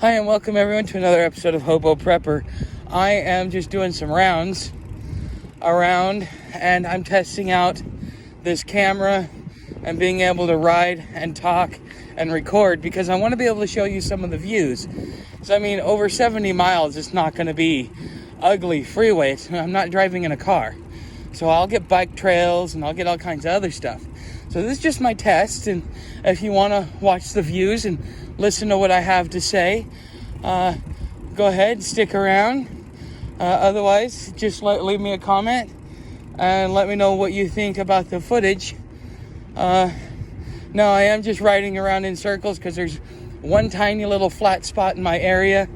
Hi, and welcome everyone to another episode of Hobo Prepper. I am just doing some rounds around, and I'm testing out this camera and being able to ride and talk and record because I want to be able to show you some of the views. So, I mean, over 70 miles is not going to be ugly freeway. I'm not driving in a car. So I'll get bike trails and I'll get all kinds of other stuff. So this is just my test, and if you want to watch the views and listen to what I have to say, go ahead, stick around. Otherwise, just leave me a comment and let me know what you think about the footage. No, I am just riding around in circles because there's one tiny little flat spot in my area.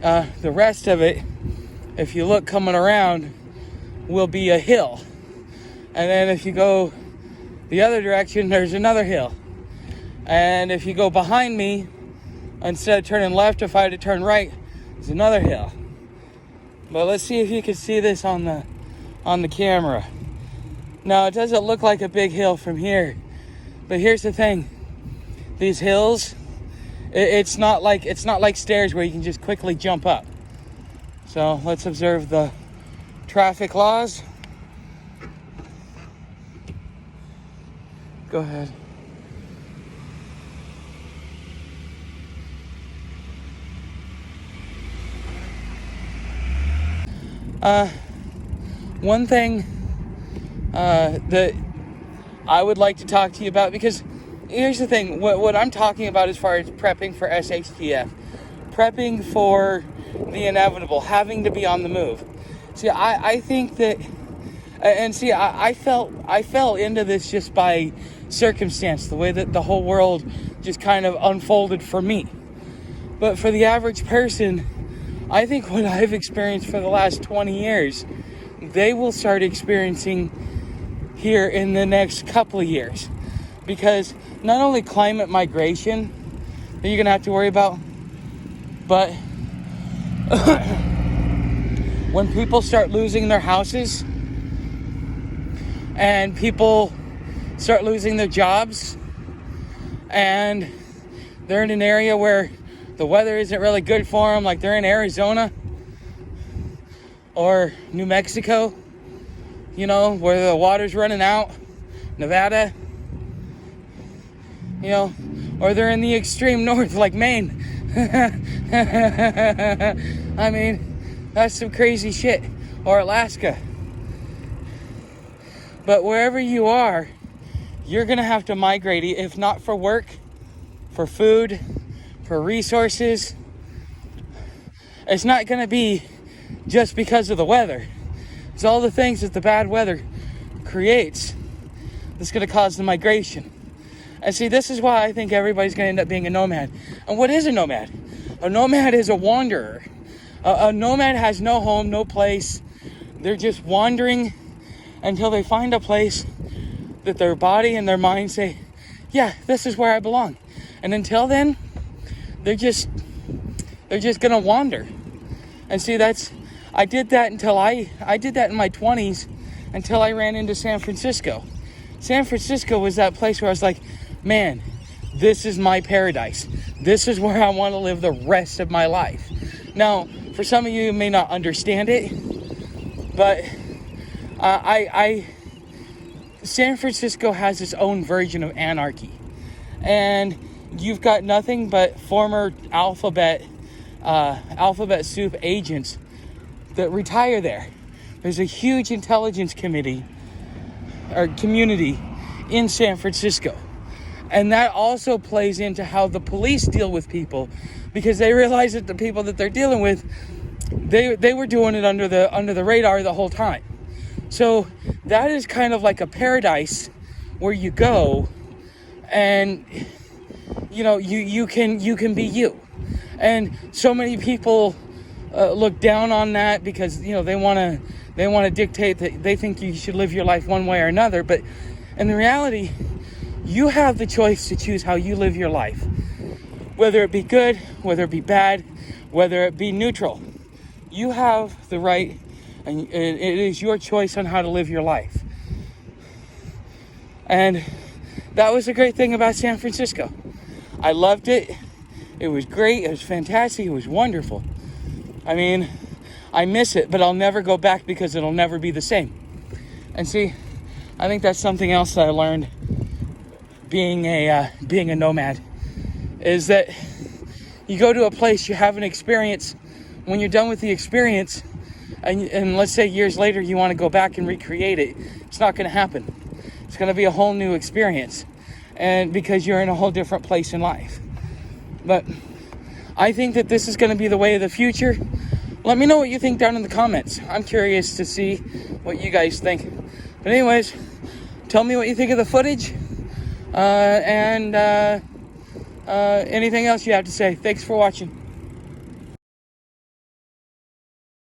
The rest of it, if you look coming around, will be a hill. And then if you go the other direction, there's another hill. And if you go behind me, instead of turning left, if I had to turn right, there's another hill. But let's see if you can see this on the camera. Now, it doesn't look like a big hill from here, but here's the thing: these hills, it's not like stairs where you can just quickly jump up. So let's observe the traffic laws. Go ahead. One thing that I would like to talk to you about, because here's the thing, what I'm talking about as far as prepping for SHTF, prepping for the inevitable, having to be on the move. See, I think that, and see, I fell into this just by circumstance, the way that the whole world just kind of unfolded for me. But for the average person, I think what I've experienced for the last 20 years, they will start experiencing here in the next couple of years. Because not only climate migration that you're going to have to worry about, but when people start losing their houses and people start losing their jobs and they're in an area where the weather isn't really good for them, like they're in Arizona or New Mexico, you know, where the water's running out, Nevada, you know, or they're in the extreme north like Maine. I mean, that's some crazy shit. Or Alaska. But wherever you are, you're going to have to migrate, if not for work, for food, for resources. It's not going to be just because of the weather. It's all the things that the bad weather creates that's going to cause the migration. And see, this is why I think everybody's going to end up being a nomad. And what is a nomad? A nomad is a wanderer. A nomad has no home, no place. They're just wandering until they find a place that their body and their mind say, yeah, this is where I belong. And until then, they're just gonna wander. And see, I did that in my 20s until I ran into San Francisco. San Francisco was that place where I was like, man, this is my paradise. This is where I want to live the rest of my life. Now, for some of you may not understand it, but San Francisco has its own version of anarchy. And you've got nothing but former alphabet soup agents that retire there. There's a huge intelligence community in San Francisco. And that also plays into how the police deal with people, because they realize that the people that they're dealing with, they were doing it under the radar the whole time. So that is kind of like a paradise where you go and you know you can be you. And so many people look down on that because, you know, they want to dictate that they think you should live your life one way or another. But in the reality, you have the choice to choose how you live your life, whether it be good, whether it be bad, whether it be neutral. You have the right, and it is your choice on how to live your life. And that was the great thing about San Francisco. I loved it. It was great. It was fantastic. It was wonderful. I mean, I miss it, but I'll never go back because it'll never be the same. And see, I think that's something else that I learned being a nomad, is that you go to a place, you have an experience. When you're done with the experience, and let's say years later you want to go back and recreate it, it's not going to happen. It's going to be a whole new experience, and because you're in a whole different place in life. But I think that this is going to be the way of the future. Let me know what you think down in the comments. I'm curious to see what you guys think. But anyways, tell me what you think of the footage, and anything else you have to say. Thanks for watching.